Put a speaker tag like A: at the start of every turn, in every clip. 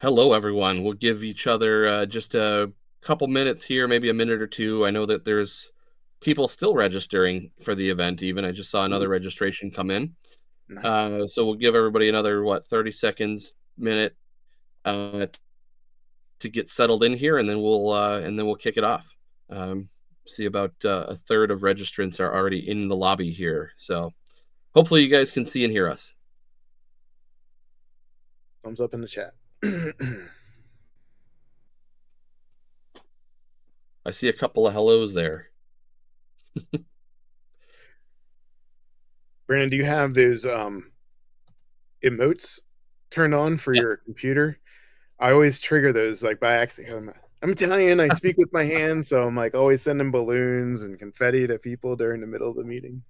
A: Hello, everyone. We'll give each other just a couple minutes here, maybe a minute or two. I know that there's people still registering for the event, even. I just saw another
B: Ooh,
A: registration come in.
B: nice.
A: So we'll give everybody another, 30 seconds, minute uh, to get settled in here, and then we'll kick it off. Um, See, about a third of registrants are already in the lobby here. So hopefully you guys can see and hear us.
B: Thumbs up in the chat.
A: I see a couple of hellos there.
B: Brandon, do you have those emotes turned on for your computer? I always trigger those like by accident. I'm Italian. I speak with my hands, so I'm like always sending balloons and confetti to people during the middle of the meeting.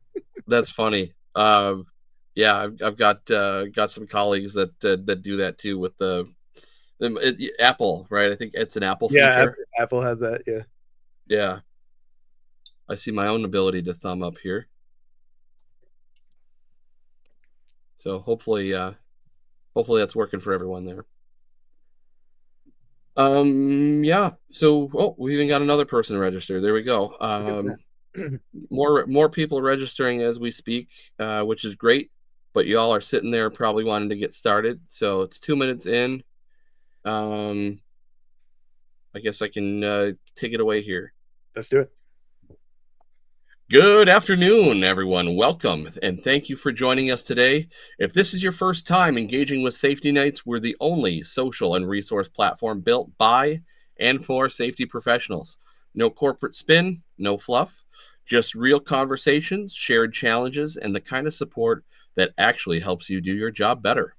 A: That's funny. Yeah, I've got some colleagues that do that too with Apple, right? I think it's an Apple
B: Yeah,
A: feature.
B: Apple has that. Yeah,
A: Yeah, I see my own ability to thumb up here. So hopefully that's working for everyone there. Yeah. So, we even got another person registered. There we go.
B: look at that.
A: More people registering as we speak, which is great. But y'all are sitting there probably wanting to get started. So it's 2 minutes in. Um, I guess I can take it away here.
B: Let's do it.
A: Good afternoon, everyone. Welcome, and thank you for joining us today. If this is your first time engaging with Safety Nights, we're the only social and resource platform built by and for safety professionals. No corporate spin, no fluff, just real conversations, shared challenges, and the kind of support that actually helps you do your job better.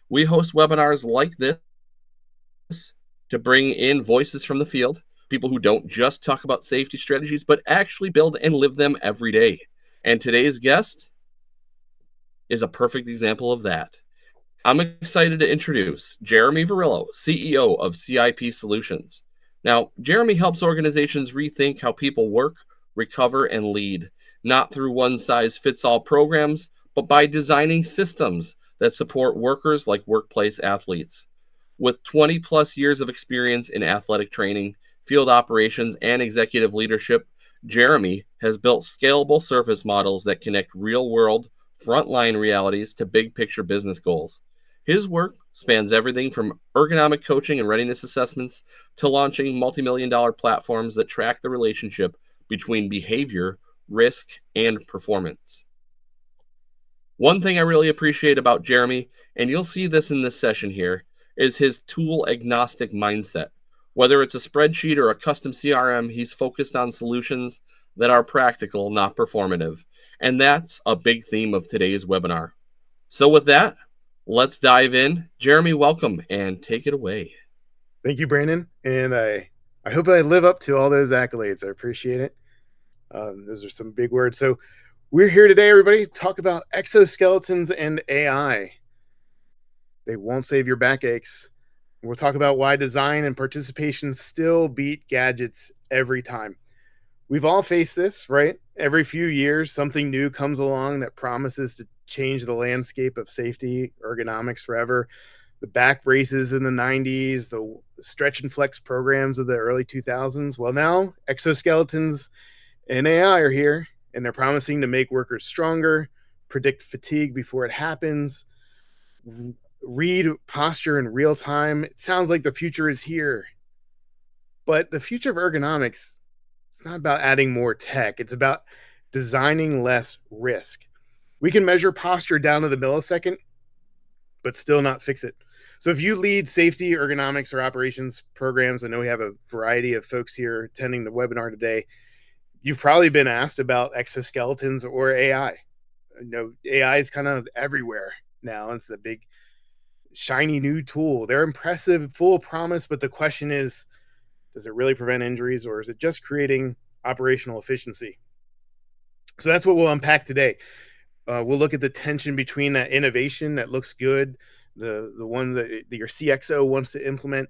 A: We host webinars like this to bring in voices from the field, people who don't just talk about safety strategies, but actually build and live them every day. And today's guest is a perfect example of that. I'm excited to introduce Jeremy Varillo, CEO of CIP Solutions. Now, Jeremy helps organizations rethink how people work, recover, and lead, not through one size fits all programs, but by designing systems that support workers like workplace athletes. With 20 plus years of experience in athletic training, field operations, and executive leadership, Jeremy has built scalable service models that connect real world, frontline realities to big picture business goals. His work spans everything from ergonomic coaching and readiness assessments to launching multi-million dollar platforms that track the relationship between behavior, risk, and performance. One thing I really appreciate about Jeremy, and you'll see this in this session here, is his tool agnostic mindset. Whether it's a spreadsheet or a custom CRM, he's focused on solutions that are practical, not performative. And that's a big theme of today's webinar. So, with that, let's dive in. Jeremy, welcome and take it away.
B: Thank you, Brandon, and I hope I live up to all those accolades. I appreciate it. Those are some big words. So we're here today, everybody, to talk about exoskeletons and AI. They won't save your backaches. We'll talk about why design and participation still beat gadgets every time. We've all faced this, right? Every few years, something new comes along that promises to change the landscape of safety, ergonomics forever. The back braces in the 90s, the stretch and flex programs of the early 2000s. Well, now exoskeletons and AI are here, and they're promising to make workers stronger, predict fatigue before it happens, read posture in real time. It sounds like the future is here. But the future of ergonomics, it's not about adding more tech, it's about designing less risk. We can measure posture down to the millisecond, but still not fix it. So if you lead safety, ergonomics, or operations programs, I know we have a variety of folks here attending the webinar today. You've probably been asked about exoskeletons or AI. You know, AI is kind of everywhere now. It's the big shiny new tool. They're impressive, full of promise, but the question is, does it really prevent injuries or is it just creating operational efficiency? So that's what we'll unpack today. We'll look at the tension between that innovation that looks good, the one that your CXO wants to implement,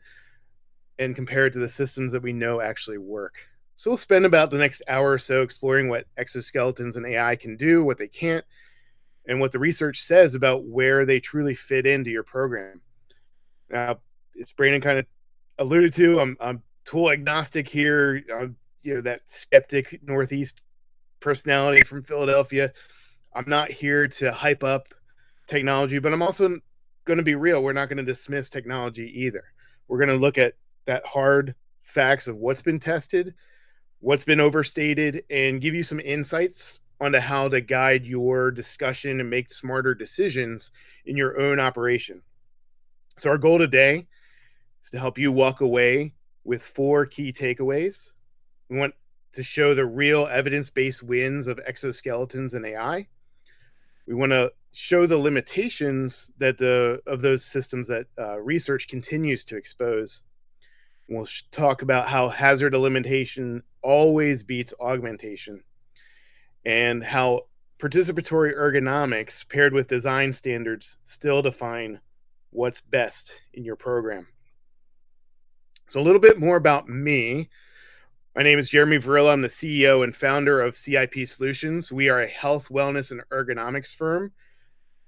B: and compare it to the systems that we know actually work. So we'll spend about the next hour or so exploring what exoskeletons and AI can do, what they can't, and what the research says about where they truly fit into your program. Now, as Brandon kind of alluded to, I'm tool agnostic here. I'm, that skeptic Northeast personality from Philadelphia. I'm not here to hype up technology, but I'm also going to be real. We're not going to dismiss technology either. We're going to look at that hard facts of what's been tested, what's been overstated, and give you some insights onto how to guide your discussion and make smarter decisions in your own operation. So, our goal today is to help you walk away with 4 key takeaways. We want to show the real evidence based wins of exoskeletons and AI. We want to show the limitations that of those systems that research continues to expose. We'll talk about how hazard elimination always beats augmentation, and how participatory ergonomics paired with design standards still define what's best in your program. So, a little bit more about me. My name is Jeremy Varilla. I'm the CEO and founder of CIP Solutions. We are a health, wellness, and ergonomics firm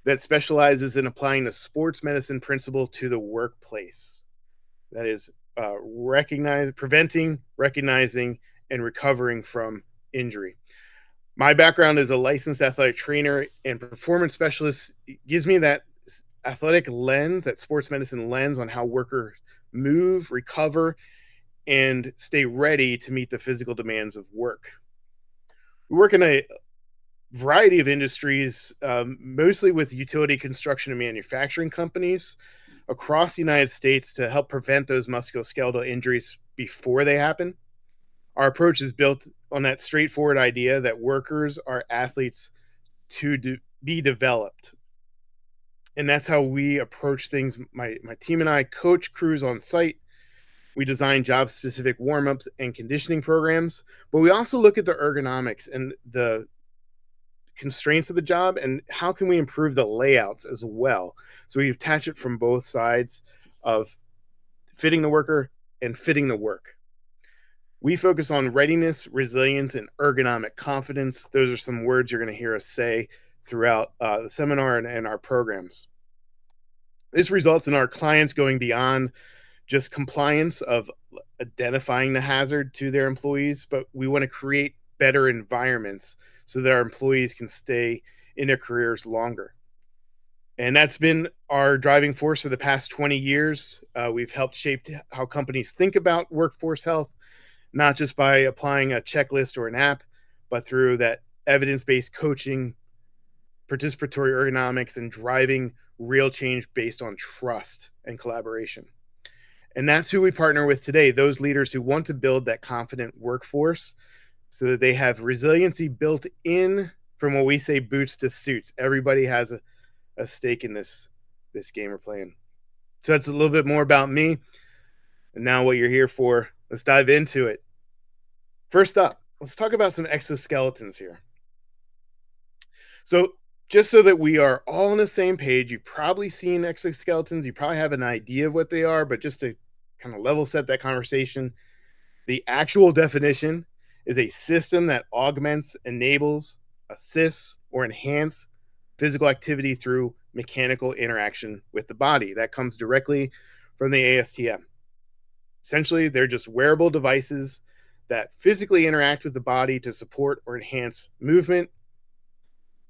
B: that specializes in applying the sports medicine principle to the workplace. That is, preventing, recognizing, and recovering from injury. My background as a licensed athletic trainer and performance specialist gives me that athletic lens, that sports medicine lens on how workers move, recover, and stay ready to meet the physical demands of work. We work in a variety of industries, mostly with utility construction and manufacturing companies across the United States to help prevent those musculoskeletal injuries before they happen. Our approach is built on that straightforward idea that workers are athletes to be developed. And that's how we approach things. My team and I coach crews on site. We design job specific warm ups and conditioning programs, but we also look at the ergonomics and the constraints of the job and how can we improve the layouts as well. So we attach it from both sides of fitting the worker and fitting the work. We focus on readiness, resilience, and ergonomic confidence. Those are some words you're going to hear us say throughout the seminar and our programs. This results in our clients going beyond just compliance of identifying the hazard to their employees, but we want to create better environments so that our employees can stay in their careers longer. And that's been our driving force for the past 20 years. We've helped shape how companies think about workforce health, not just by applying a checklist or an app, but through that evidence-based coaching, participatory ergonomics, and driving real change based on trust and collaboration. And that's who we partner with today, those leaders who want to build that confident workforce so that they have resiliency built in from what we say boots to suits. Everybody has a stake in this game we're playing. So that's a little bit more about me. And now what you're here for, let's dive into it. First up, let's talk about some exoskeletons here. So just so that we are all on the same page, you've probably seen exoskeletons. You probably have an idea of what they are, but just to kind of level set that conversation, the actual definition is a system that augments, enables, assists, or enhances physical activity through mechanical interaction with the body. That comes directly from the ASTM. Essentially, they're just wearable devices that physically interact with the body to support or enhance movement.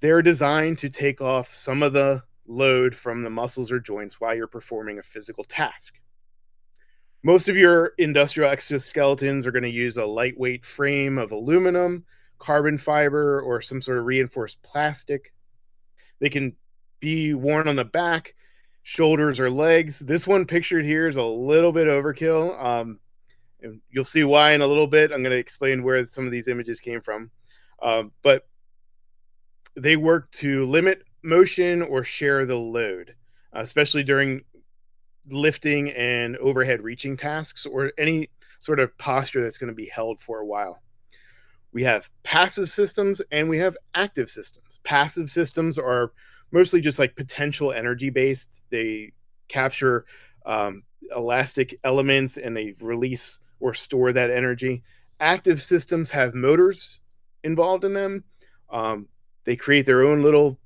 B: They're designed to take off some of the load from the muscles or joints while you're performing a physical task. Most of your industrial exoskeletons are going to use a lightweight frame of aluminum, carbon fiber, or some sort of reinforced plastic. They can be worn on the back, shoulders, or legs. This one pictured here is a little bit overkill. And you'll see why in a little bit. I'm going to explain where some of these images came from. But they work to limit motion or share the load, especially during lifting and overhead reaching tasks or any sort of posture that's going to be held for a while. We have passive systems and we have active systems. Passive systems are mostly just like potential energy based. They capture elastic elements and they release or store that energy. Active systems have motors involved in them. They create their own little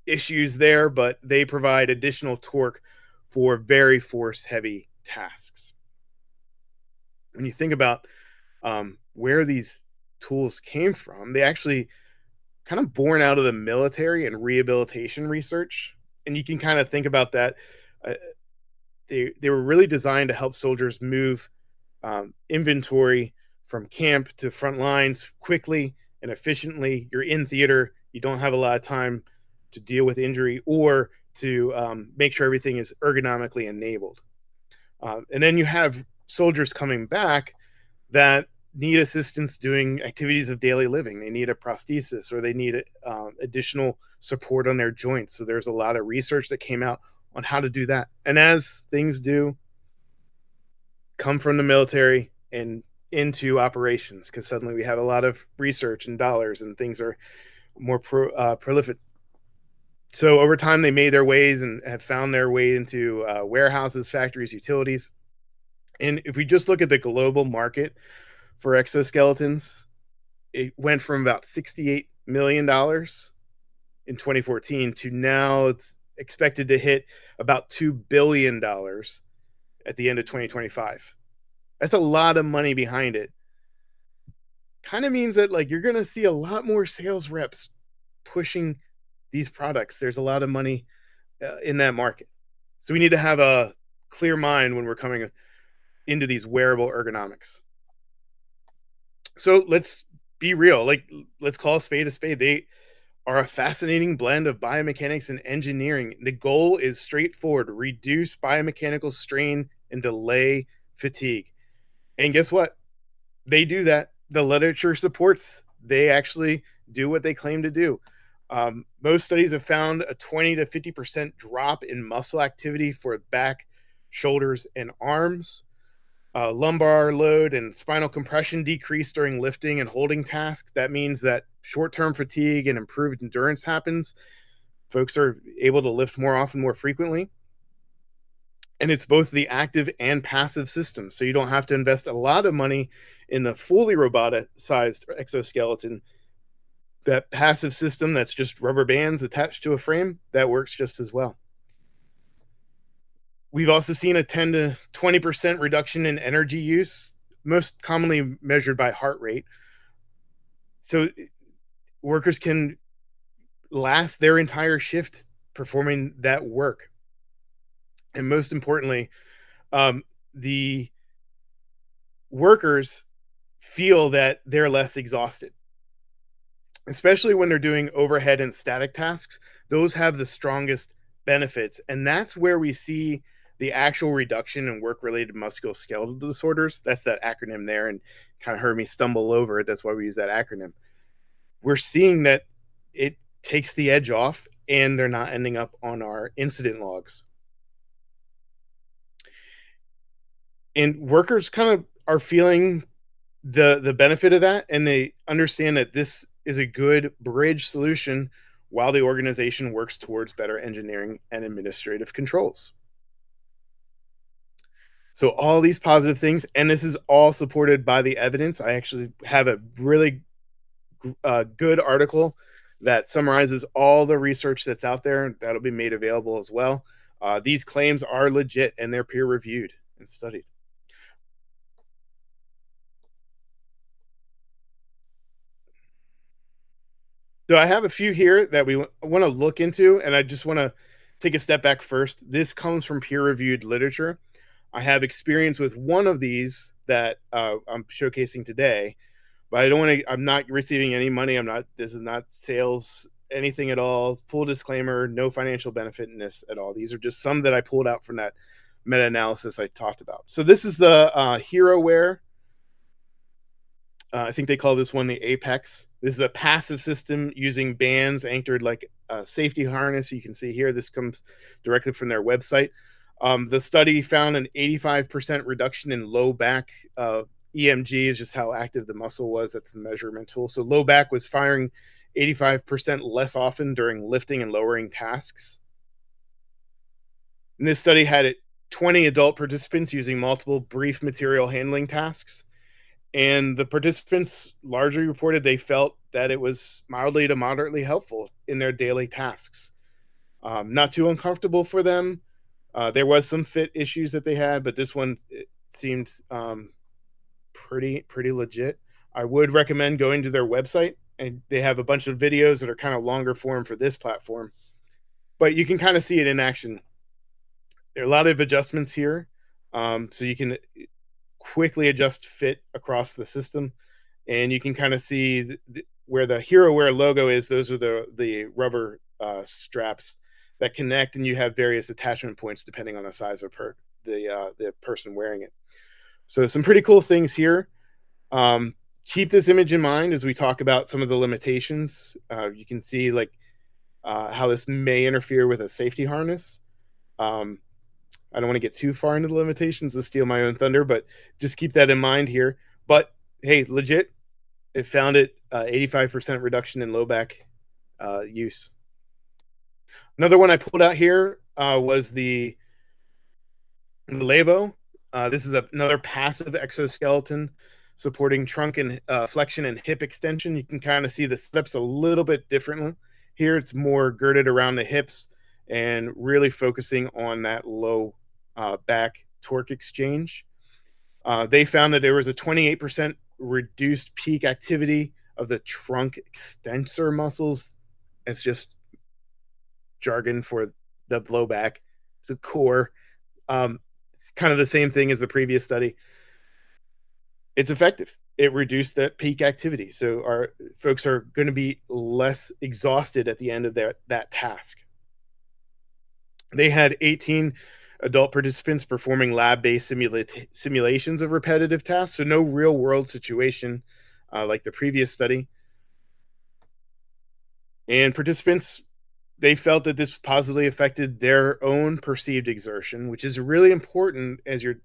B: issues there, but they provide additional torque for very force heavy tasks. When you think about where these tools came from, they actually kind of born out of the military and rehabilitation research. And you can kind of think about that. Uh, they were really designed to help soldiers move inventory from camp to front lines quickly and efficiently. You're in theater, you don't have a lot of time to deal with injury or to make sure everything is ergonomically enabled. And then you have soldiers coming back that need assistance doing activities of daily living. They need a prosthesis or they need additional support on their joints. So there's a lot of research that came out on how to do that. And as things do, come from the military and into operations because suddenly we have a lot of research and dollars and things are more prolific. So over time, they made their ways and have found their way into warehouses, factories, utilities. And if we just look at the global market for exoskeletons, it went from about $68 million in 2014 to now it's expected to hit about $2 billion at the end of 2025. That's a lot of money behind it. Kind of means that like you're going to see a lot more sales reps pushing these products. There's a lot of money in that market. So we need to have a clear mind when we're coming into these wearable ergonomics. So let's be real. Like let's call a spade a spade. They are a fascinating blend of biomechanics and engineering. The goal is straightforward: reduce biomechanical strain and delay fatigue. And guess what? They do that. The literature supports they actually do what they claim to do. Most studies have found a 20 to 50% drop in muscle activity for back, shoulders, and arms. Lumbar load and spinal compression decrease during lifting and holding tasks. That means that short-term fatigue and improved endurance happens. Folks are able to lift more often, more frequently. And it's both the active and passive system. So you don't have to invest a lot of money in the fully roboticized exoskeleton. That passive system that's just rubber bands attached to a frame, that works just as well. We've also seen a 10 to 20% reduction in energy use, most commonly measured by heart rate. So workers can last their entire shift performing that work. And most importantly, the workers feel that they're less exhausted, especially when they're doing overhead and static tasks. Those have the strongest benefits. And that's where we see the actual reduction in work related musculoskeletal disorders. That's that acronym there, and kind of heard me stumble over it. That's why we use that acronym. We're seeing that it takes the edge off and they're not ending up on our incident logs. And workers kind of are feeling the benefit of that, and they understand that this is a good bridge solution while the organization works towards better engineering and administrative controls. So all these positive things, and this is all supported by the evidence. I actually have a really good article that summarizes all the research that's out there. That'll be made available as well. These claims are legit and they're peer reviewed and studied. So I have a few here that we want to look into, and I just want to take a step back first. This comes from peer reviewed literature. I have experience with one of these that I'm showcasing today, but I don't want to. I'm not receiving any money. I'm not. This is not sales anything at all. Full disclaimer: no financial benefit in this at all. These are just some that I pulled out from that meta-analysis I talked about. So this is the HeroWear. I think they call this one the Apex. This is a passive system using bands anchored like a safety harness. You can see here, this comes directly from their website. The study found an 85% reduction in low back. EMG is just how active the muscle was. That's the measurement tool. So low back was firing 85% less often during lifting and lowering tasks. And this study had 20 adult participants using multiple brief material handling tasks. And the participants largely reported they felt that it was mildly to moderately helpful in their daily tasks. Not too uncomfortable for them, There was some fit issues that they had, but this one it seemed pretty legit. I would recommend going to their website, and they have a bunch of videos that are kind of longer form for this platform, but you can kind of see it in action. There are a lot of adjustments here, so you can quickly adjust fit across the system, and you can kind of see where the HeroWear logo is. Those are the rubber straps that connect, and you have various attachment points depending on the size of the person wearing it. So some pretty cool things here. Um, Keep this image in mind as we talk about some of the limitations. You can see like how this may interfere with a safety harness. Um, I don't want to get too far into the limitations to steal my own thunder, but just keep that in mind here. But hey, legit, it found it 85% reduction in low back use. Another one I pulled out here was the Levo. This is another passive exoskeleton supporting trunk and flexion and hip extension. You can kind of see the steps a little bit differently. Here it's more girded around the hips and really focusing on that low back torque exchange. They found that there was a 28% reduced peak activity of the trunk extensor muscles. It's just jargon for the low back, the core. Um, Kind of the same thing as the previous study. It's effective. It reduced that peak activity. So our folks are going to be less exhausted at the end of that task. They had 18 adult participants performing lab-based simulations of repetitive tasks. So no real world situation like the previous study. And participants, they felt that this positively affected their own perceived exertion, which is really important as you're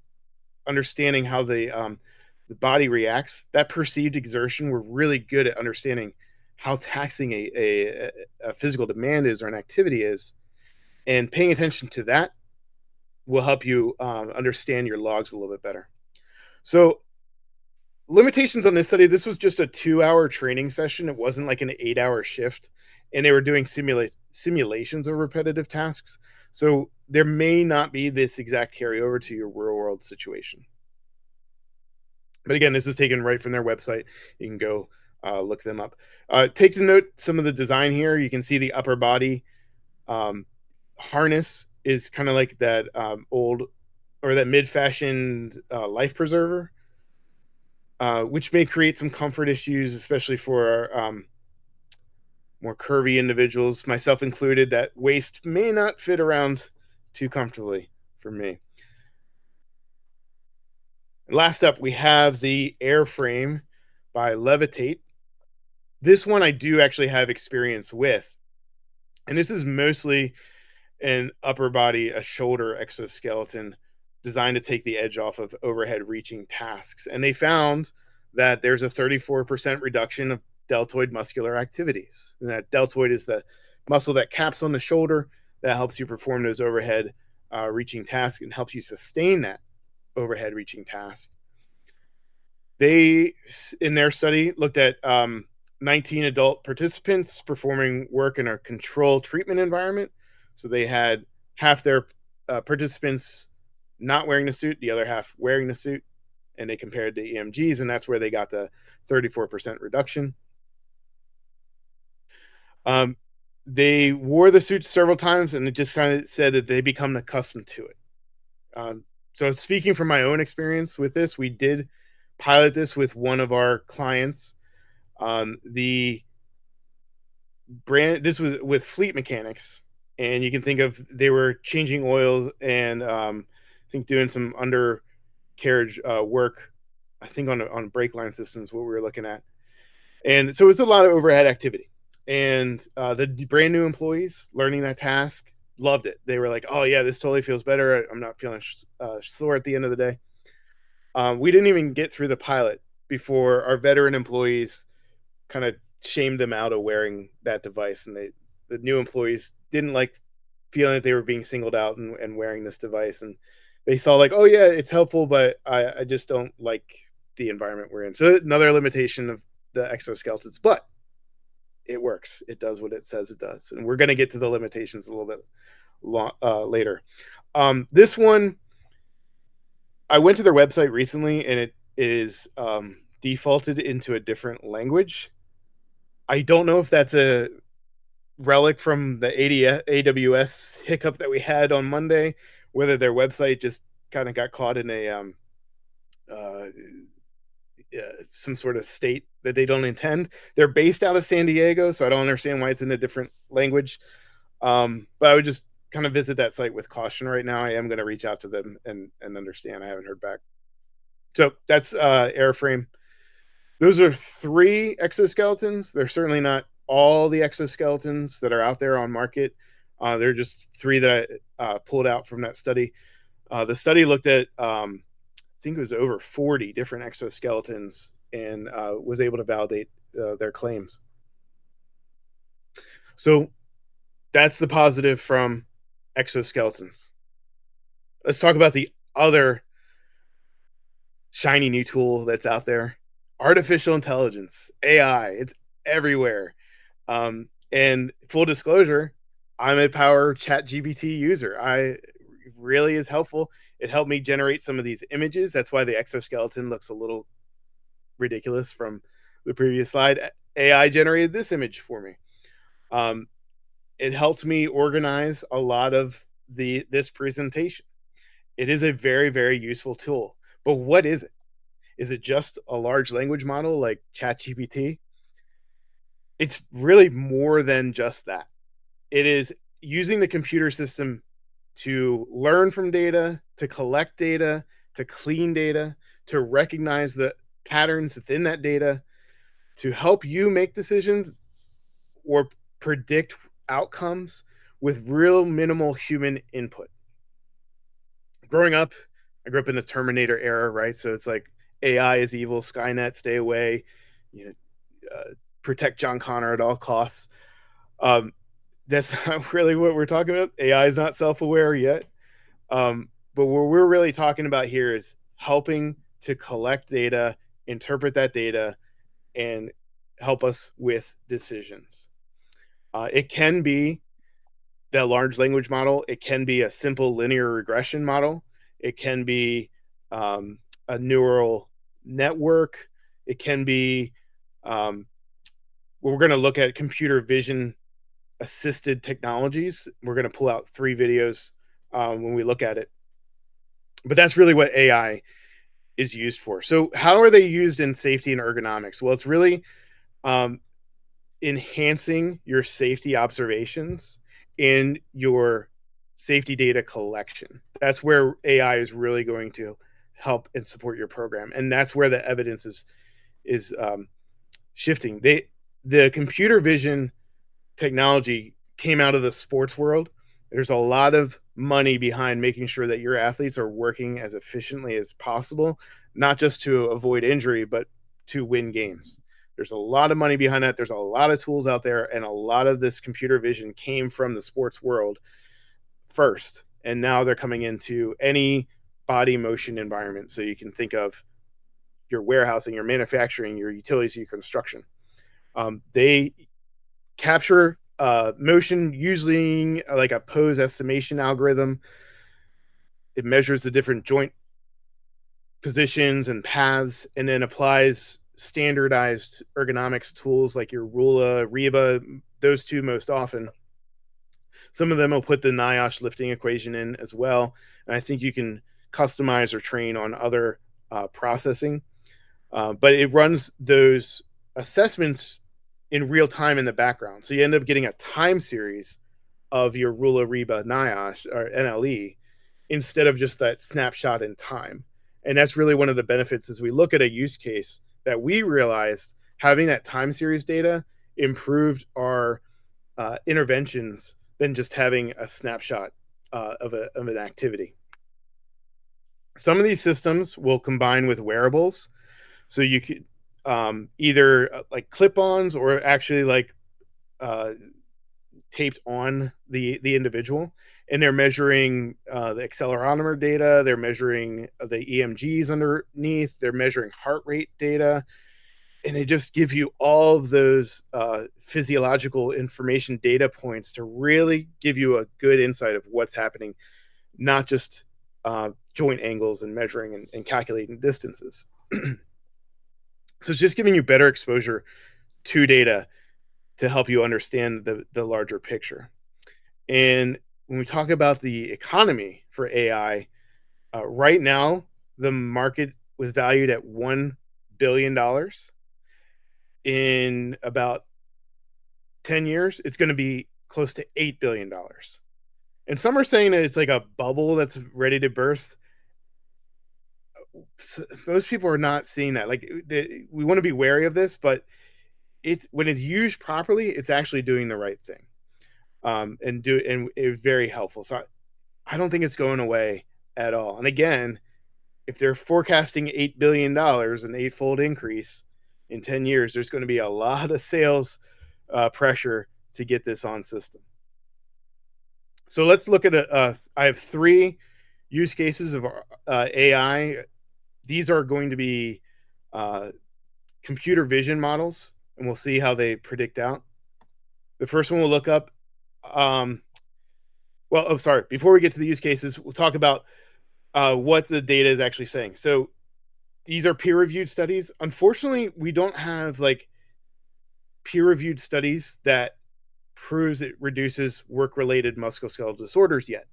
B: understanding how the body reacts. That perceived exertion, we're really good at understanding how taxing a physical demand is or an activity is, and paying attention to that will help you understand your logs a little bit better. So limitations on this study, this was just a 2-hour training session. It wasn't like an 8-hour shift, and they were doing simulations of repetitive tasks. So there may not be this exact carryover to your real world situation. But again, this is taken right from their website. You can go look them up. Take to note some of the design here. You can see the upper body um, harness is kind of like that old or that mid-fashioned life preserver, which may create some comfort issues, especially for more curvy individuals, myself included. That waist may not fit around too comfortably for me. And last up, we have the Airframe by Levitate. This one I do actually have experience with, and this is mostly an upper body, a shoulder exoskeleton designed to take the edge off of overhead reaching tasks. And they found that there's a 34% reduction of deltoid muscular activities. And that deltoid is the muscle that caps on the shoulder that helps you perform those overhead reaching tasks and helps you sustain that overhead reaching task. They, in their study, looked at 19 adult participants performing work in a controlled treatment environment. So they had half their participants not wearing the suit, the other half wearing the suit, and they compared the EMGs, and that's where they got the 34% reduction. They wore the suit several times, and it just kind of said that they become accustomed to it. So speaking from my own experience with this, we did pilot this with one of our clients. The brand, this was with Fleet Mechanics, and you can think of they were changing oils and I think doing some undercarriage work. I think on brake line systems, what we were looking at, and so it's a lot of overhead activity. And the brand new employees learning that task loved it. They were like, "Oh yeah, this totally feels better. I'm not feeling sore at the end of the day." We didn't even get through the pilot before our veteran employees kind of shamed them out of wearing that device, and the new employees didn't like feeling that they were being singled out and wearing this device, and they saw like, oh yeah, it's helpful, but I just don't like the environment we're in. So another limitation of the exoskeletons, but it works. It does what it says it does, and we're going to get to the limitations a little bit later. This one, I went to their website recently, and it is defaulted into a different language. I don't know if that's a relic from the AWS hiccup that we had on Monday, whether their website just kind of got caught in a uh, some sort of state that they don't intend. They're based out of San Diego, so I don't understand why it's in a different language. But I would just kind of visit that site with caution right now. I am going to reach out to them and understand. I haven't heard back. So that's Airframe. Those are 3 exoskeletons. They're certainly not all the exoskeletons that are out there on market. They're just 3 that I pulled out from that study. The study looked at, I think it was over 40 different exoskeletons, and was able to validate their claims. So that's the positive from exoskeletons. Let's talk about the other shiny new tool that's out there: artificial intelligence, AI. It's everywhere. And full disclosure, I'm a power chat GBT user. I really is helpful. It helped me generate some of these images. That's why the exoskeleton looks a little ridiculous from the previous slide. AI generated this image for me. Um, it helped me organize a lot of this presentation. It is a very, very useful tool. But what is it? Is it just a large language model like ChatGPT? It's really more than just that. It is using the computer system to learn from data, to collect data, to clean data, to recognize the patterns within that data, to help you make decisions or predict outcomes with real minimal human input. Growing up, I grew up in the Terminator era, right? So it's like AI is evil, Skynet, stay away, you know, protect John Connor at all costs. Um, that's not really what we're talking about. AI is not self-aware yet. But what we're really talking about here is helping to collect data, interpret that data, and help us with decisions. It can be the large language model. It can be a simple linear regression model. It can be a neural network. It can be, we're going to look at computer vision assisted technologies. We're going to pull out 3 videos when we look at it. But that's really what AI is used for. So, how are they used in safety and ergonomics? Well, it's really um, enhancing your safety observations in your safety data collection. That's where AI is really going to help and support your program, and that's where the evidence is shifting. The computer vision technology came out of the sports world. There's a lot of money behind making sure that your athletes are working as efficiently as possible, not just to avoid injury, but to win games. There's a lot of money behind that. There's a lot of tools out there, and a lot of this computer vision came from the sports world first. And now they're coming into any body motion environment. So you can think of your warehousing, your manufacturing, your utilities, your construction. They capture motion using like a pose estimation algorithm. It measures the different joint positions and paths, and then applies standardized ergonomics tools like your Rula, Reba, those 2 most often. Some of them will put the NIOSH lifting equation in as well. And I think you can customize or train on other processing. But it runs those assessments in real time in the background. So you end up getting a time series of your Rula, Reba, NIOSH, or NLE instead of just that snapshot in time. And that's really one of the benefits as we look at a use case that we realized having that time series data improved our interventions than just having a snapshot of an activity. Some of these systems will combine with wearables. So you could either like clip-ons or actually like uh, taped on the individual, and they're measuring the accelerometer data, they're measuring the EMGs underneath, they're measuring heart rate data, and they just give you all of those physiological information data points to really give you a good insight of what's happening not just joint angles and measuring and calculating distances. So it's just giving you better exposure to data to help you understand the larger picture. And when we talk about the economy for AI, right now, the market was valued at $1 billion. In about 10 years, it's going to be close to $8 billion. And some are saying that it's like a bubble that's ready to burst. Most people are not seeing that. Like, we want to be wary of this, but it's when it's used properly, it's actually doing the right thing, and it's very helpful. So I don't think it's going away at all. And again, if they're forecasting $8 billion, an eightfold increase in 10 years, there's going to be a lot of sales pressure to get this on system. So let's look at I have three use cases of AI. These are going to be uh, computer vision models, and we'll see how they predict out. The first one we'll look up. Um, sorry. Before we get to the use cases, we'll talk about what the data is actually saying. So these are peer-reviewed studies. Unfortunately, we don't have like peer-reviewed studies that proves it reduces work-related musculoskeletal disorders yet.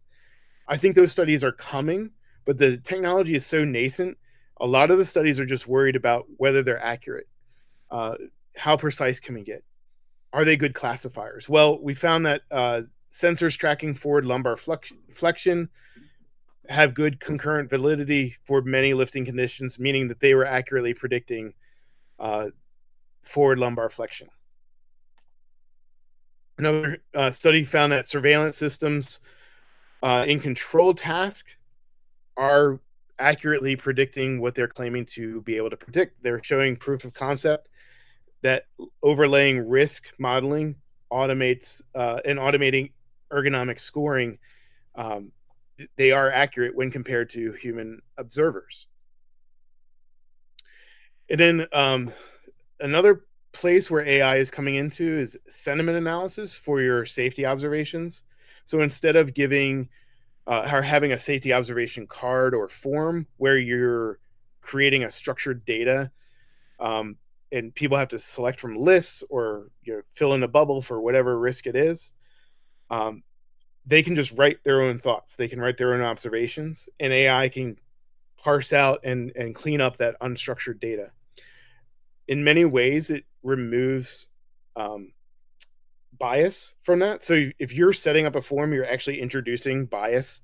B: I think those studies are coming, but the technology is so nascent. A lot of the studies are just worried about whether they're accurate. Uh, how precise can we get? Are they good classifiers? Well, we found that sensors tracking forward lumbar flexion have good concurrent validity for many lifting conditions, meaning that they were accurately predicting uh, forward lumbar flexion. Another study found that surveillance systems in control tasks are accurately predicting what they're claiming to be able to predict. They're showing proof of concept that overlaying risk modeling automates and automating ergonomic scoring. Um, they are accurate when compared to human observers. And then another place where AI is coming into is sentiment analysis for your safety observations. So instead of giving or having a safety observation card or form where you're creating a structured data, um, and people have to select from lists or fill in a bubble for whatever risk it is, um, they can just write their own thoughts. They can write their own observations, and AI can parse out and clean up that unstructured data. In many ways, it removes um, bias from that. So if you're setting up a form, you're actually introducing bias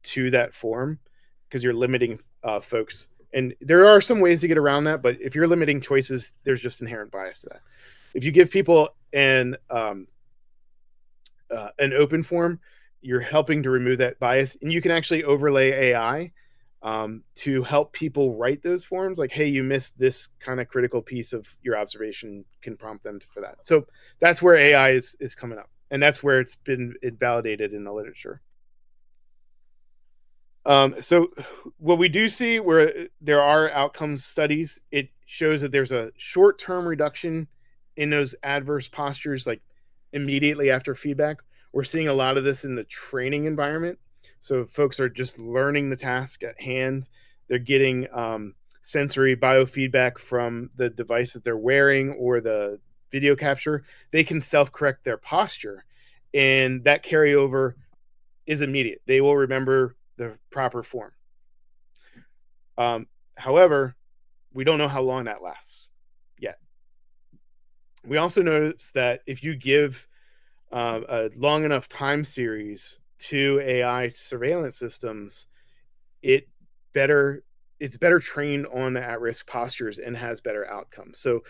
B: to that form because you're limiting folks. And there are some ways to get around that, but if you're limiting choices, there's just inherent bias to that. If you give people an open form, you're helping to remove that bias, and you can actually overlay AI to help people write those forms. Like, hey, you missed this kind of critical piece of your observation, can prompt them for that. So that's where AI is coming up, and that's where it's been validated in the literature. So what we do see where there are outcomes studies, it shows that there's a short-term reduction in those adverse postures, like immediately after feedback. We're seeing a lot of this in the training environment. So folks are just learning the task at hand. They're getting sensory biofeedback from the device that they're wearing or the video capture. They can self-correct their posture, and that carryover is immediate. They will remember the proper form. However, we don't know how long that lasts yet. We also notice that if you give a long enough time series to AI surveillance systems, it better it's better trained on at-risk postures and has better outcomes. So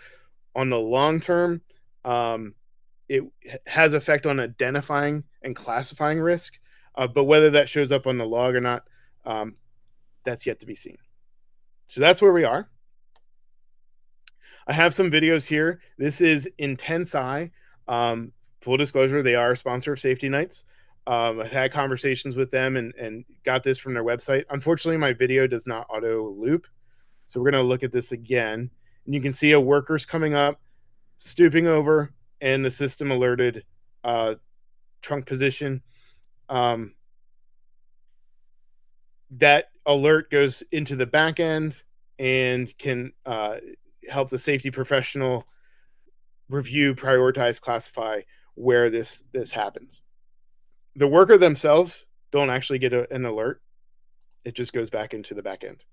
B: on the long term, it has effect on identifying and classifying risk, but whether that shows up on the log or not, that's yet to be seen. So that's where we are. I have some videos here. This is Intense Eye. Full disclosure, they are a sponsor of Safety Nights. I've had conversations with them and got this from their website. Unfortunately, my video does not auto loop. So we're going to look at this again. And you can see a worker's coming up, stooping over, and the system alerted trunk position. that alert goes into the back end and can help the safety professional review, prioritize, classify where this happens. The worker themselves don't actually get an alert. It just goes back into the back end.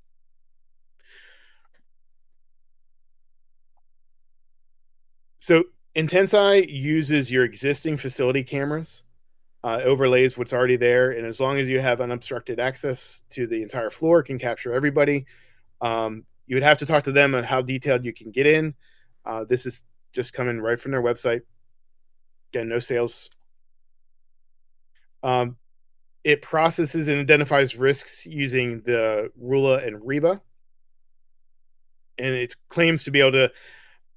B: So Intensai uses your existing facility cameras, overlays what's already there, and as long as you have unobstructed access to the entire floor, it can capture everybody. You would have to talk to them on how detailed you can get in. This is just coming right from their website. Again, no sales. Um, it processes and identifies risks using the Rula and Reba, and it claims to be able to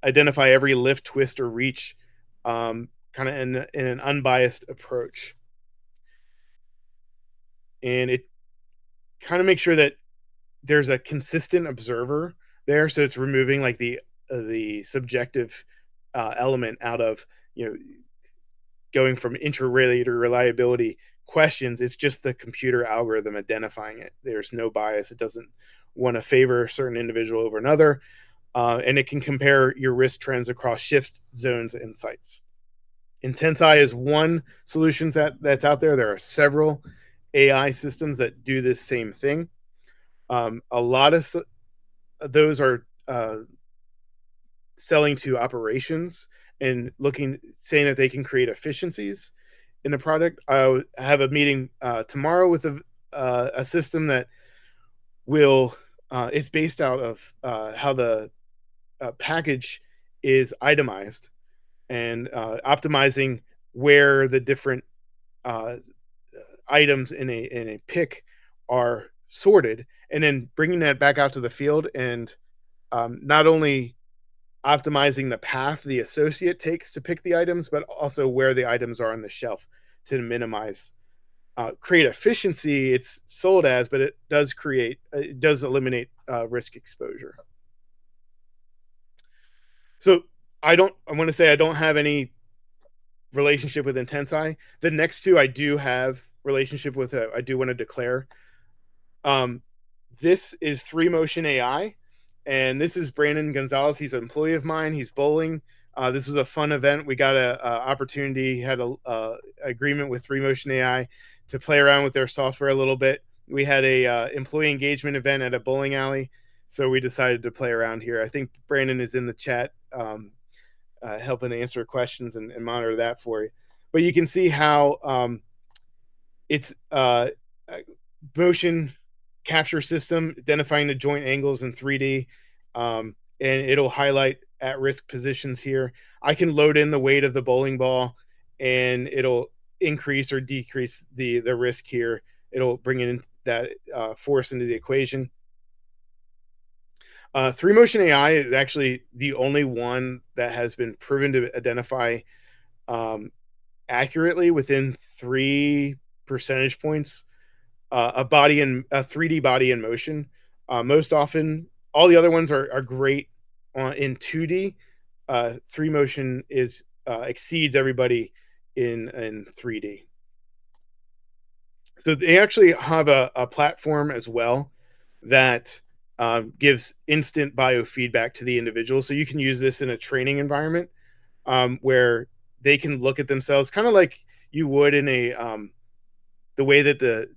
B: identify every lift, twist, or reach, kind of in an unbiased approach. And it kind of makes sure that there's a consistent observer there, so it's removing like the subjective element out of, you know, going from inter-relator reliability questions. It's just the computer algorithm identifying it. There's no bias. It doesn't want to favor a certain individual over another, and it can compare your risk trends across shift zones and sites. Intensai is one solution that's out there. There are several AI systems that do this same thing. A lot of those are selling to operations and saying that they can create efficiencies in the product. I have a meeting tomorrow with a system that will. It's based out of how the package is itemized and optimizing where the different uh, items in a pick are sorted, and then bringing that back out to the field and not only optimizing the path the associate takes to pick the items, but also where the items are on the shelf to minimize create efficiency. It's sold as, but it does eliminate risk exposure. So I want to say I don't have any relationship with Intensai. The next two I do have relationship with. I do want to declare. Um, this is Three Motion AI, and this is Brandon Gonzalez. He's an employee of mine. He's bowling. This is a fun event. We got a opportunity, had a agreement with Three Motion AI to play around with their software a little bit. We had a employee engagement event at a bowling alley, so we decided to play around here. I think Brandon is in the chat, helping to answer questions and monitor that for you. But you can see how it's motion capture system identifying the joint angles in 3D, and it'll highlight at-risk positions here. I can load in the weight of the bowling ball, and it'll increase or decrease the risk here. It'll bring in that force into the equation. Three Motion AI is actually the only one that has been proven to identify um, accurately within 3 percentage points a 3D body in motion. Most often, all the other ones are great in 2D. Three Motion is exceeds everybody in 3D. So they actually have a platform as well that gives instant biofeedback to the individual. So you can use this in a training environment where they can look at themselves, kind of like you would in a the way that the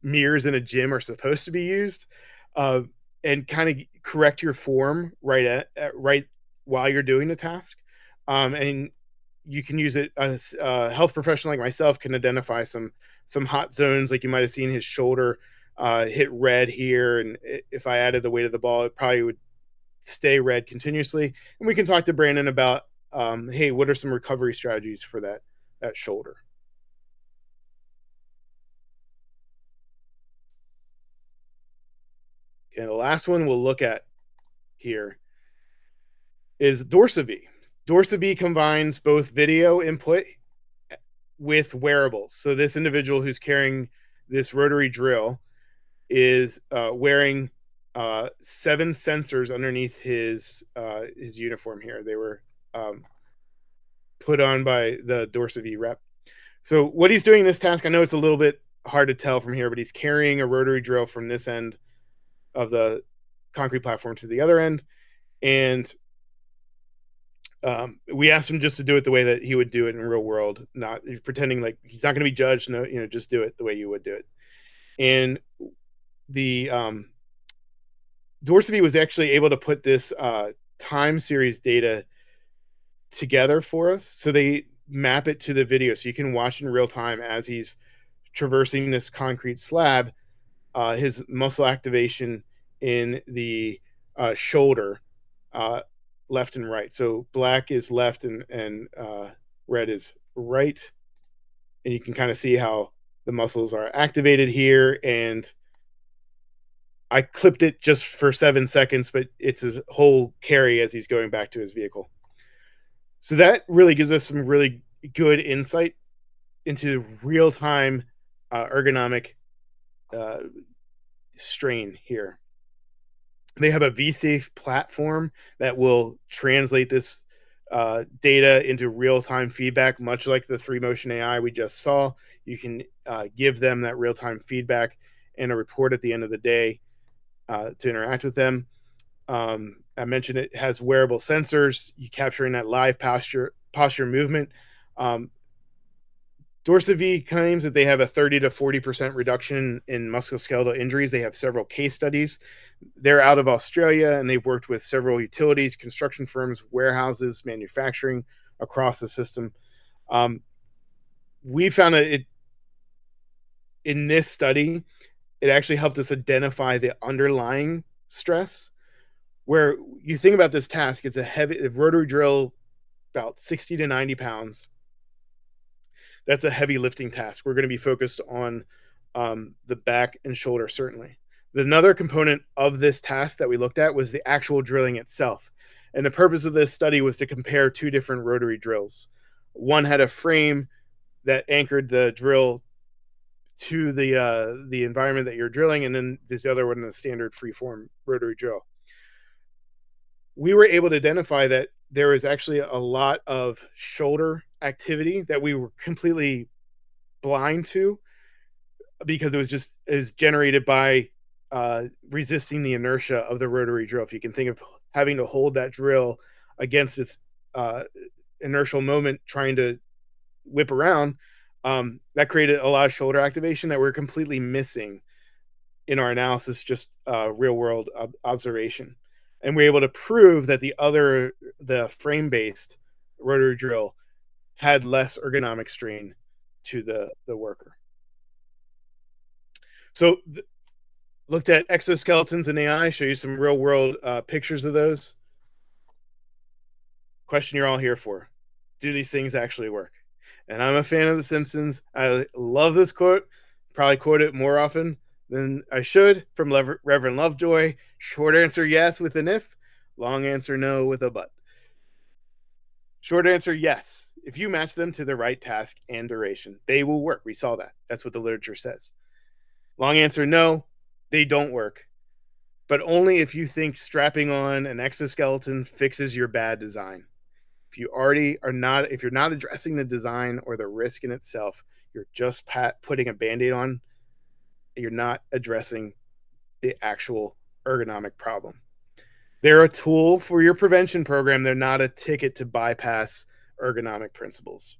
B: mirrors in a gym are supposed to be used, uh, and kind of correct your form right while you're doing the task. And you can use it as a health professional like myself can identify some hot zones, like you might have seen his shoulder hit red here, and if I added the weight of the ball, it probably would stay red continuously. And we can talk to Brandon about, hey, what are some recovery strategies for that shoulder. And the last one we'll look at here is Dorsavi. Dorsavi combines both video input with wearables. So this individual who's carrying this rotary drill is wearing 7 sensors underneath his uniform here. They were put on by the Dorsavi rep. So what he's doing in this task, I know it's a little bit hard to tell from here, but he's carrying a rotary drill from this end of the concrete platform to the other end. And we asked him just to do it the way that he would do it in real world, not pretending like he's not going to be judged. No, just do it the way you would do it. And the Dorsey was actually able to put this time series data together for us. So they map it to the video so you can watch in real time as he's traversing this concrete slab, his muscle activation in the shoulder, left and right. So black is left and red is right. And you can kind of see how the muscles are activated here. And I clipped it just for 7 seconds, but it's his whole carry as he's going back to his vehicle. So that really gives us some really good insight into real-time ergonomic uh, strain here. They have a vSafe platform that will translate this data into real-time feedback, much like the 3Motion AI we just saw. You can give them that real-time feedback and a report at the end of the day to interact with them. I mentioned it has wearable sensors, you capturing that live posture movement. Dorsav claims that they have a 30 to 40% reduction in musculoskeletal injuries. They have several case studies. They're out of Australia, and they've worked with several utilities, construction firms, warehouses, manufacturing across the system. We found that in this study, it actually helped us identify the underlying stress. Where you think about this task, it's a rotary drill, about 60 to 90 pounds. That's a heavy lifting task. We're going to be focused on the back and shoulder, certainly. Another component of this task that we looked at was the actual drilling itself. And the purpose of this study was to compare two different rotary drills. One had a frame that anchored the drill to the environment that you're drilling, and then this other one, a standard freeform rotary drill. We were able to identify that there is actually a lot of shoulder activity that we were completely blind to because it was generated by resisting the inertia of the rotary drill. If you can think of having to hold that drill against its inertial moment, trying to whip around, that created a lot of shoulder activation that we're completely missing in our analysis, just real world observation. And we're able to prove that the frame-based rotary drill had less ergonomic strain to the worker. So looked at exoskeletons and AI, show you some real world pictures of those. Question you're all here for: do these things actually work? And I'm a fan of The Simpsons. I love this quote, probably quote it more often than I should, from Reverend Lovejoy. Short answer, yes, with an if. Long answer, no, with a but. Short answer, yes. If you match them to the right task and duration, they will work. We saw that. That's what the literature says. Long answer, no, they don't work. But only if you think strapping on an exoskeleton fixes your bad design. If you're not addressing the design or the risk in itself, you're just putting a Band-Aid on, you're not addressing the actual ergonomic problem. They're a tool for your prevention program. They're not a ticket to bypass ergonomic principles.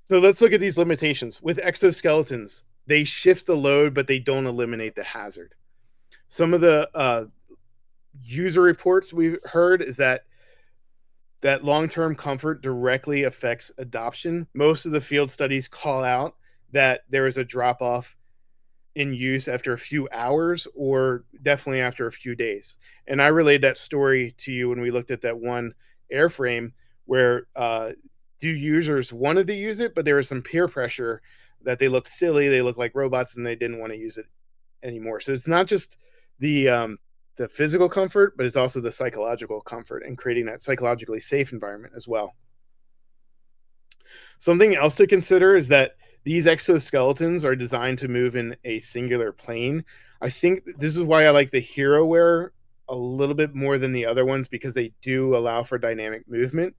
B: So let's look at these limitations. With exoskeletons, they shift the load, but they don't eliminate the hazard. Some of the user reports we've heard is that long-term comfort directly affects adoption. Most of the field studies call out that there is a drop-off in use after a few hours or definitely after a few days. And I relayed that story to you when we looked at that one airframe where users wanted to use it, but there was some peer pressure that they looked silly, they looked like robots, and they didn't want to use it anymore. So it's not just the physical comfort, but it's also the psychological comfort and creating that psychologically safe environment as well. Something else to consider is that these exoskeletons are designed to move in a singular plane. I think this is why I like the HeroWare a little bit more than the other ones, because they do allow for dynamic movement.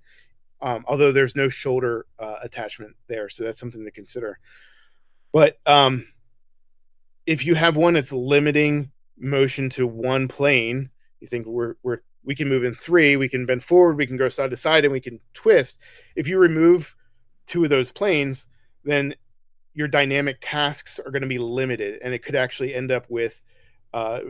B: although there's no shoulder attachment there, so that's something to consider. But if you have one that's limiting motion to one plane, you think we can move in three, we can bend forward, we can go side to side, and we can twist. If you remove two of those planes, then your dynamic tasks are going to be limited, and it could actually end up with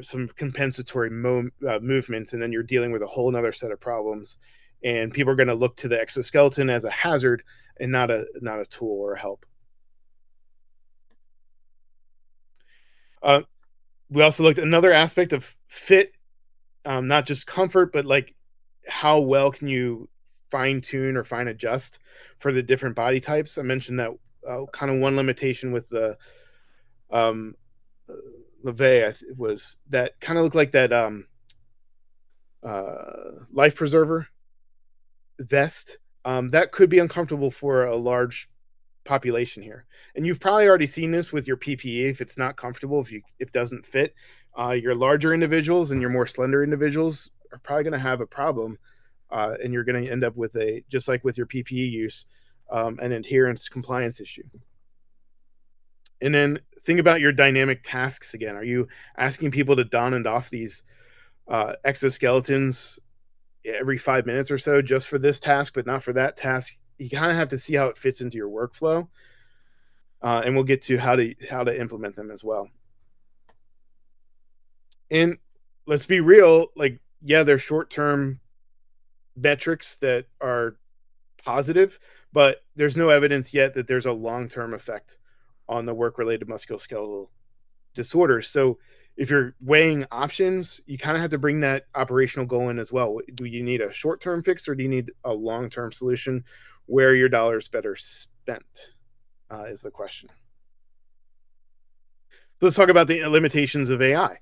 B: some compensatory movements, and then you're dealing with a whole other set of problems. And people are going to look to the exoskeleton as a hazard and not a tool or a help. Uh, we also looked at another aspect of fit, not just comfort, but like how well can you fine tune or fine adjust for the different body types. I mentioned that kind of one limitation with the um, Leve was that kind of looked like that life preserver vest. That could be uncomfortable for a large population here. And you've probably already seen this with your PPE. If it's not comfortable, if it doesn't fit, your larger individuals and your more slender individuals are probably going to have a problem, and you're going to end up with a, just like with your PPE use, an adherence compliance issue. And then think about your dynamic tasks again. Are you asking people to don and off these exoskeletons every 5 minutes or so just for this task, but not for that task? You kind of have to see how it fits into your workflow, and we'll get to how to implement them as well. And let's be real, like, yeah, they're short term metrics that are positive, but there's no evidence yet that there's a long term effect on the work related musculoskeletal disorders. So if you're weighing options, you kind of have to bring that operational goal in as well. Do you need a short term fix, or do you need a long term solution where your dollar's better spent? Is the question. So let's talk about the limitations of AI.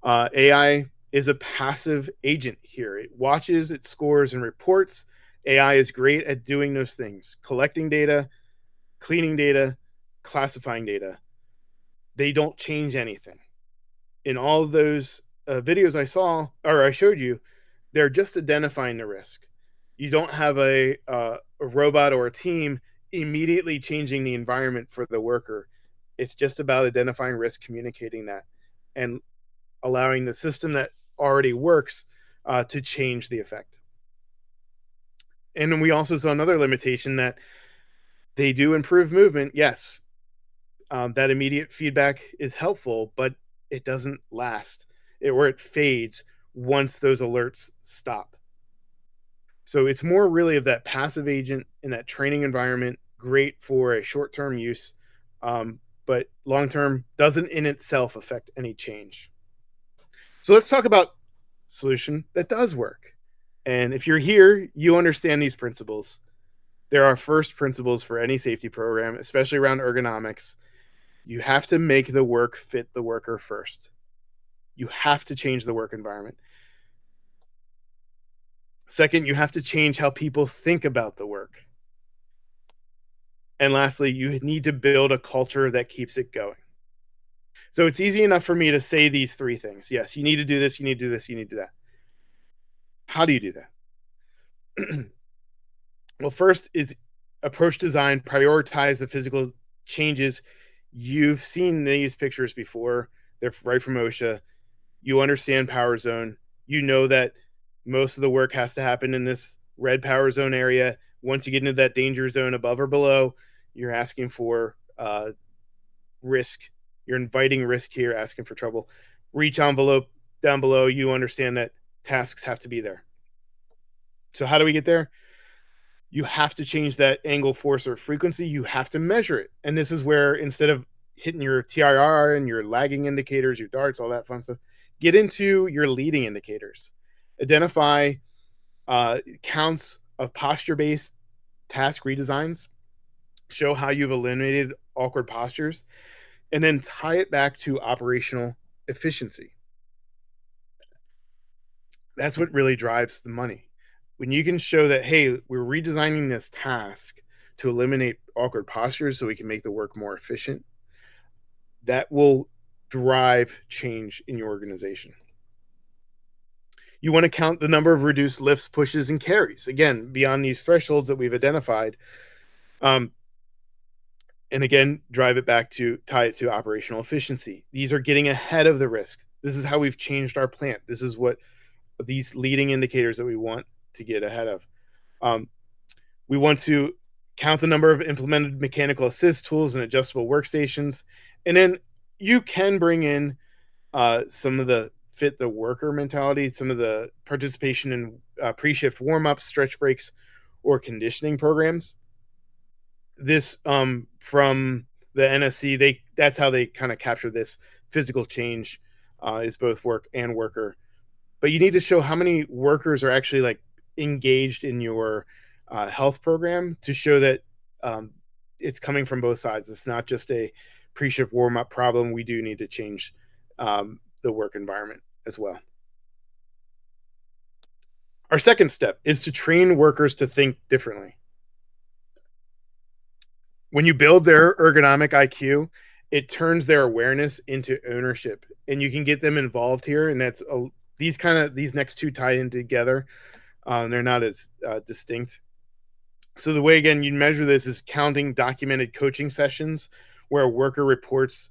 B: AI is a passive agent here. It watches, it scores, and reports. AI is great at doing those things: collecting data, cleaning data, classifying data. They don't change anything. In all of those videos I showed you, they're just identifying the risk. You don't have a robot or a team immediately changing the environment for the worker. It's just about identifying risk, communicating that, and allowing the system that already works to change the effect. And then we also saw another limitation, that they do improve movement. Yes, that immediate feedback is helpful, but it doesn't last, or it fades once those alerts stop. So it's more really of that passive agent in that training environment, great for a short term use, but long term doesn't in itself affect any change. So let's talk about solution that does work. And if you're here, you understand these principles. There are first principles for any safety program, especially around ergonomics. You have to make the work fit the worker first. You have to change the work environment. Second, you have to change how people think about the work. And lastly, you need to build a culture that keeps it going. So it's easy enough for me to say these three things. Yes, you need to do this, you need to do this, you need to do that. How do you do that? Well, first is approach design, prioritize the physical changes. You've seen these pictures before. They're right from OSHA. You understand power zone. You know that most of the work has to happen in this red power zone area. Once you get into that danger zone above or below, you're asking for risk. You're inviting risk here, asking for trouble. Reach envelope down below. You understand that tasks have to be there. So how do we get there? You have to change that angle, force, or frequency. You have to measure it. And this is where, instead of hitting your TIR and your lagging indicators, your darts, all that fun stuff, get into your leading indicators. Identify counts of posture-based task redesigns. Show how you've eliminated awkward postures, and then tie it back to operational efficiency. That's what really drives the money. When you can show that, hey, we're redesigning this task to eliminate awkward postures so we can make the work more efficient, that will drive change in your organization. You want to count the number of reduced lifts, pushes, and carries. Again, beyond these thresholds that we've identified. Um, and again, drive it back to tie it to operational efficiency. These are getting ahead of the risk. This is how we've changed our plant. This is what these leading indicators that we want to get ahead of. Um, we want to count the number of implemented mechanical assist tools and adjustable workstations. And then you can bring in some of the fit the worker mentality, some of the participation in pre-shift warm-ups, stretch breaks, or conditioning programs. This from the NSC, that's how they kind of capture this physical change is both work and worker. But you need to show how many workers are actually like engaged in your health program to show that um, it's coming from both sides. It's not just a pre-shift warm-up problem. We do need to change the work environment as well. Our second step is to train workers to think differently. When you build their ergonomic IQ, it turns their awareness into ownership, and you can get them involved here. And these next two tie in together. They're not as distinct. So the way again you measure this is counting documented coaching sessions where a worker reports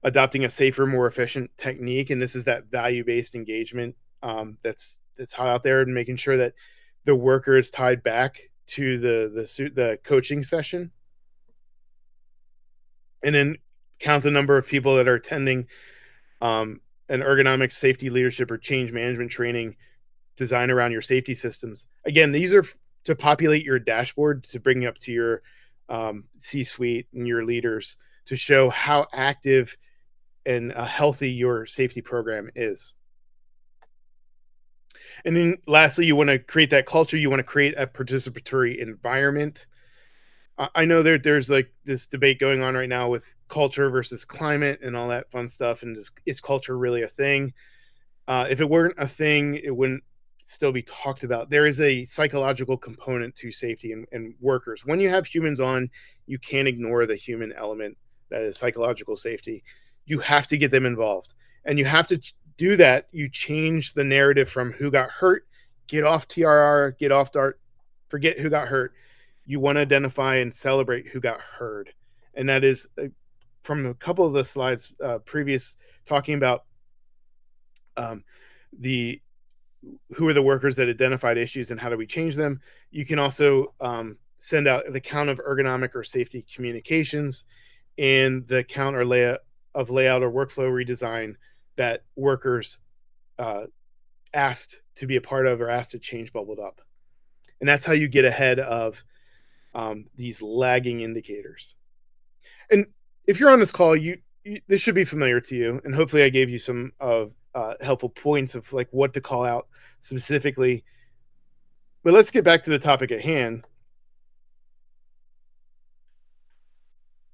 B: adopting a safer, more efficient technique, and this is that value-based engagement that's hot out there, and making sure that the worker is tied back to the coaching session, and then count the number of people that are attending an ergonomics, safety leadership, or change management training designed around your safety systems. Again, these are to populate your dashboard to bring up to your C-suite and your leaders to show how active and healthy your safety program is. And then lastly, you want to create that culture. You want to create a participatory environment. I know there's like this debate going on right now with culture versus climate and all that fun stuff. And is culture really a thing? If it weren't a thing, it wouldn't still be talked about. There is a psychological component to safety and workers. When you have humans on, you can't ignore the human element that is psychological safety. You have to get them involved, and you have to do that. You change the narrative from who got hurt, get off TRR, get off DART, forget who got hurt. You want to identify and celebrate who got heard, and that is from a couple of the slides previous talking about the who are the workers that identified issues and how do we change them. You can also send out the count of ergonomic or safety communications and the count or layout or workflow redesign that workers asked to be a part of or asked to change bubbled up. And that's how you get ahead of these lagging indicators. And if you're on this call, this should be familiar to you, and hopefully I gave you some of helpful points of like what to call out specifically. But let's get back to the topic at hand.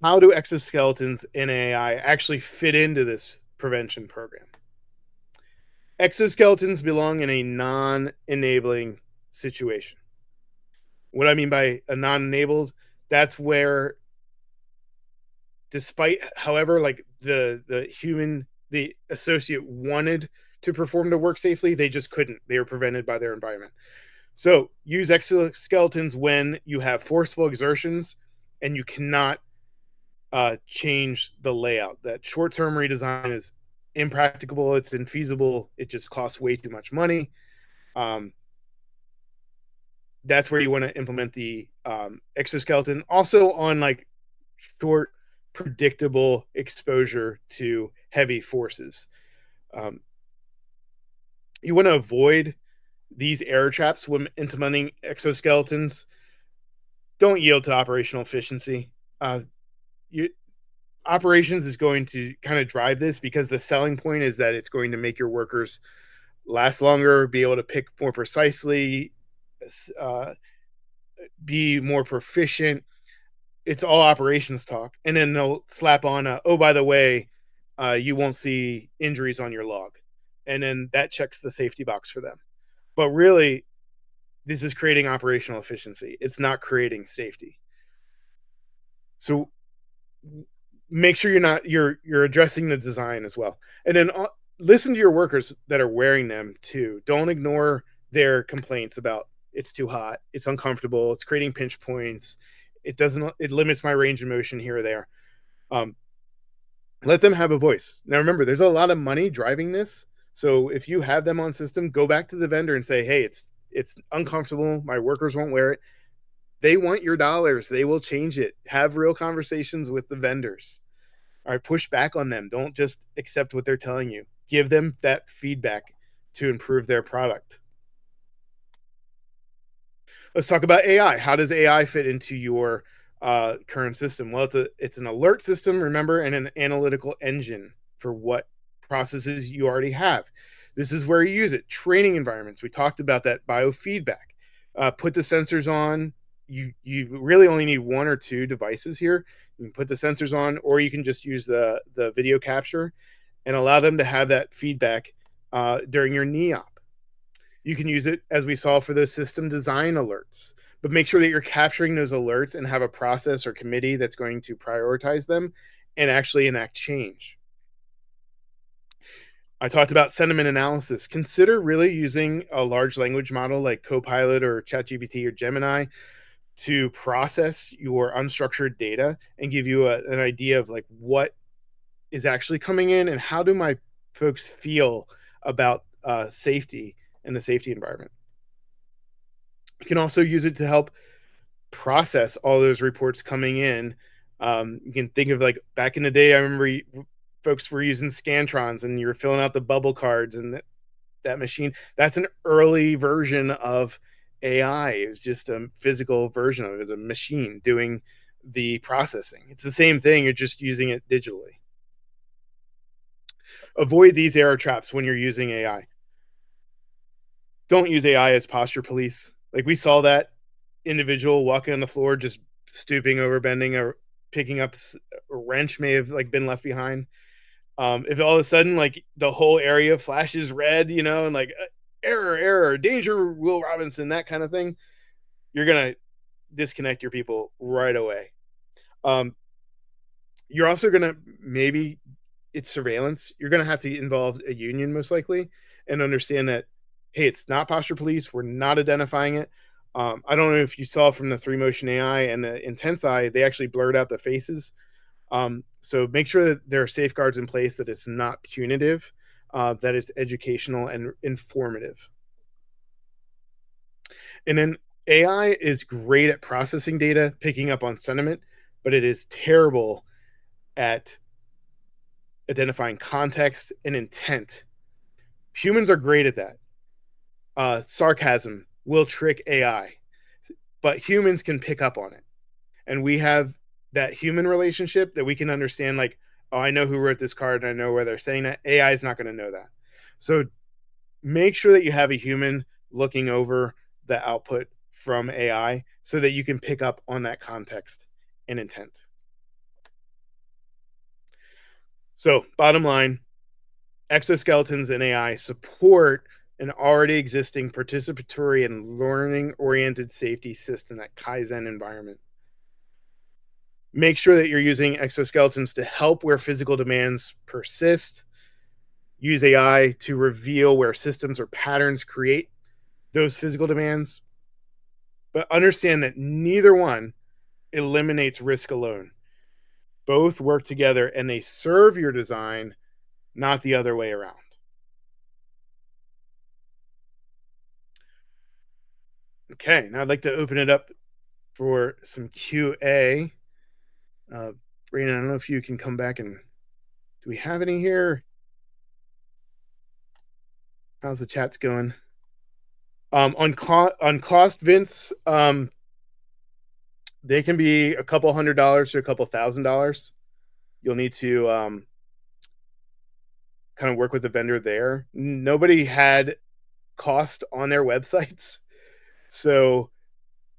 B: How do exoskeletons and AI actually fit into this prevention program? Exoskeletons belong in a non-enabling situation. What I mean by a non-enabled, that's where despite however like the associate wanted to perform the work safely, they just couldn't. They were prevented by their environment. So use exoskeletons when you have forceful exertions and you cannot change the layout. That short-term redesign is impracticable. It's infeasible. It just costs way too much money. That's where you want to implement the exoskeleton. Also on like short, predictable exposure to heavy forces. You want to avoid these error traps when implementing exoskeletons. Don't yield to operational efficiency. You, operations is going to kind of drive this because the selling point is that it's going to make your workers last longer, be able to pick more precisely, uh, be more proficient. It's all operations talk, and then they'll slap on oh, by the way, you won't see injuries on your log, and then that checks the safety box for them. But really, this is creating operational efficiency. It's not creating safety. So make sure you're addressing the design as well. And then listen to your workers that are wearing them too. Don't ignore their complaints about it's too hot, it's uncomfortable, it's creating pinch points, it limits my range of motion here or there. Um, let them have a voice. Now remember, there's a lot of money driving this. So if you have them on system, go back to the vendor and say, hey, it's uncomfortable. My workers won't wear it. They want your dollars. They will change it. Have real conversations with the vendors. All right, push back on them. Don't just accept what they're telling you. Give them that feedback to improve their product. Let's talk about AI. How does AI fit into your current system? Well, it's an alert system, remember, and an analytical engine for what processes you already have. This is where you use it. Training environments. We talked about that biofeedback. Put the sensors on. You really only need one or two devices here. You can put the sensors on, or you can just use the video capture and allow them to have that feedback during your NEOP. You can use it, as we saw, for those system design alerts, but make sure that you're capturing those alerts and have a process or committee that's going to prioritize them and actually enact change. I talked about sentiment analysis. Consider really using a large language model like Copilot or ChatGPT or Gemini to process your unstructured data and give you an idea of like what is actually coming in and how do my folks feel about safety and the safety environment. You can also use it to help process all those reports coming in. You can think of like back in the day, I remember folks were using Scantrons and you were filling out the bubble cards and that machine. That's an early version of AI. It was just a physical version of it. It was a machine doing the processing. It's the same thing. You're just using it digitally. Avoid these error traps when you're using AI. Don't use AI as posture police. Like we saw that individual walking on the floor, just stooping over, bending, or picking up a wrench may have like been left behind. If all of a sudden like the whole area flashes red, and like error, danger, Will Robinson, that kind of thing, you're gonna disconnect your people right away. Um, you're also gonna maybe it's surveillance. You're gonna have to involve a union most likely and understand that hey, it's not posture police. We're not identifying it. I don't know if you saw from the 3Motion AI and the Intense Eye, they actually blurred out the faces. So make sure that there are safeguards in place, that it's not punitive, that it's educational and informative. And then AI is great at processing data, picking up on sentiment, but it is terrible at identifying context and intent. Humans are great at that. Sarcasm will trick AI, but humans can pick up on it. And we have that human relationship that we can understand, like, oh, I know who wrote this card and I know where they're saying that. AI is not going to know that. So make sure that you have a human looking over the output from AI so that you can pick up on that context and intent. So, bottom line, exoskeletons and AI support an already existing participatory and learning oriented safety system, that Kaizen environment. Make sure that you're using exoskeletons to help where physical demands persist. Use AI to reveal where systems or patterns create those physical demands. But understand that neither one eliminates risk alone. Both work together and they serve your design, not the other way around. Okay, now I'd like to open it up for some QA. Brandon, I don't know if you can come back and do we have any here? How's the chats going? On cost, Vince, they can be a couple $100 to a couple $1,000. You'll need to kind of work with the vendor there. Nobody had cost on their websites, so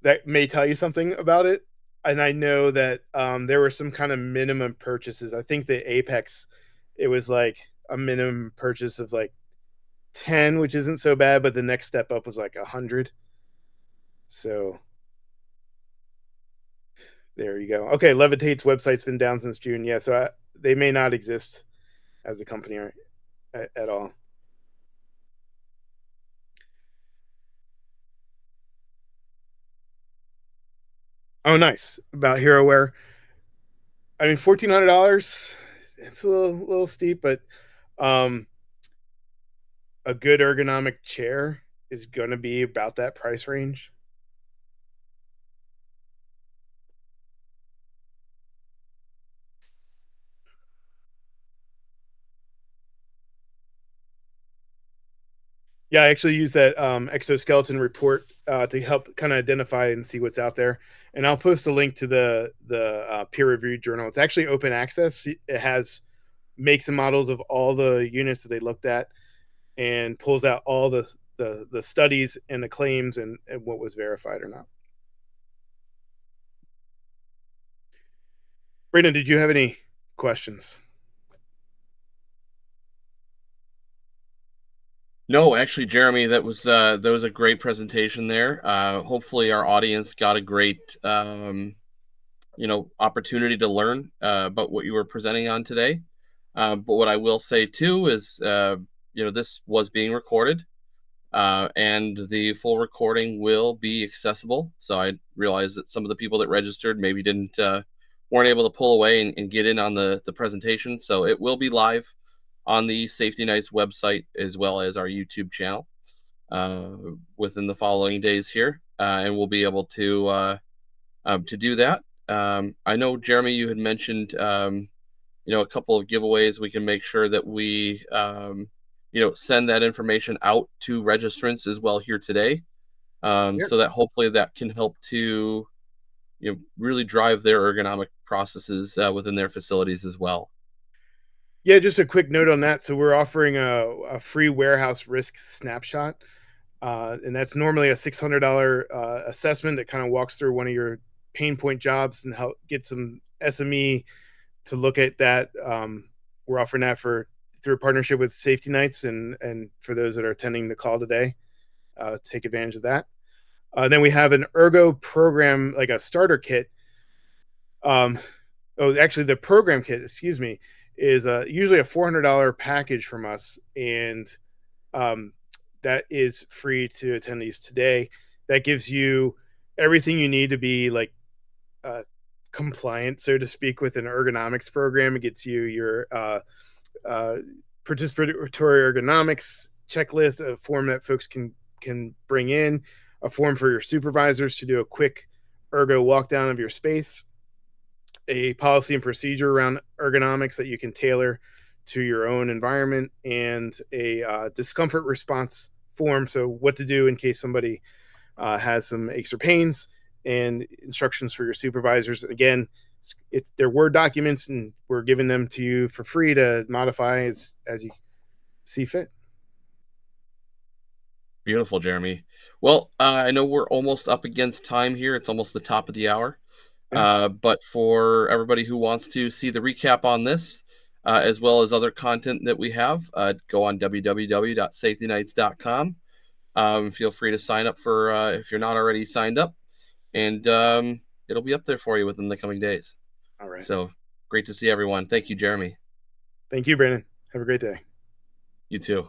B: that may tell you something about it. And I know that there were some kind of minimum purchases. I think the Apex, it was like a minimum purchase of like 10, which isn't so bad, but the next step up was like 100. So there you go. Okay, Levitate's website's been down since June. Yeah, so they may not exist as a company. Right? at all. Oh, nice. About HeroWare. I mean, $1,400. It's a little steep, but um, a good ergonomic chair is going to be about that price range. Yeah, I actually use that exoskeleton report to help kind of identify and see what's out there. And I'll post a link to the peer reviewed journal. It's actually open access. It has makes and models of all the units that they looked at and pulls out all the studies and the claims and what was verified or not. Brandon, did you have any questions?
A: No, actually, Jeremy, that was a great presentation there. Hopefully, our audience got a great opportunity to learn about what you were presenting on today. But what I will say too is, this was being recorded, and the full recording will be accessible. So I realize that some of the people that registered maybe didn't weren't able to pull away and get in on the presentation. So it will be live on the Safety Nights website as well as our YouTube channel uh, within the following days here, and we'll be able to do that. I know, Jeremy, you had mentioned a couple of giveaways. We can make sure that we send that information out to registrants as well here today,
B: Yeah.
A: so that hopefully that can help to really drive their ergonomic processes within their facilities as well.
B: Yeah, just a quick note on that. So we're offering a free warehouse risk snapshot, and that's normally a $600 assessment that kind of walks through one of your pain point jobs and help get some SME to look at that. We're offering that for through a partnership with Safety Nights, and for those that are attending the call today, take advantage of that. Then we have an ergo program, like a starter kit. Um, actually, the program kit, excuse me, is usually a $400 package from us, and um, that is free to attendees today. That gives you everything you need to be like uh, compliant, so to speak, with an ergonomics program. It gets you your uh, participatory ergonomics checklist, a form that folks can bring in, a form for your supervisors to do a quick ergo walk down of your space, a policy and procedure around ergonomics that you can tailor to your own environment, and a discomfort response form. So, what to do in case somebody has some aches or pains, and instructions for your supervisors. Again, it's their Word documents, and we're giving them to you for free to modify as you see fit.
A: Beautiful, Jeremy. Well, I know we're almost up against time here. It's almost the top of the hour.
B: Yeah.
A: But for everybody who wants to see the recap on this, as well as other content that we have, go on www.safetynights.com. Feel free to sign up for if you're not already signed up, and it'll be up there for you within the coming days.
B: All right.
A: So great to see everyone. Thank you, Jeremy.
B: Thank you, Brandon. Have a great day.
A: You too.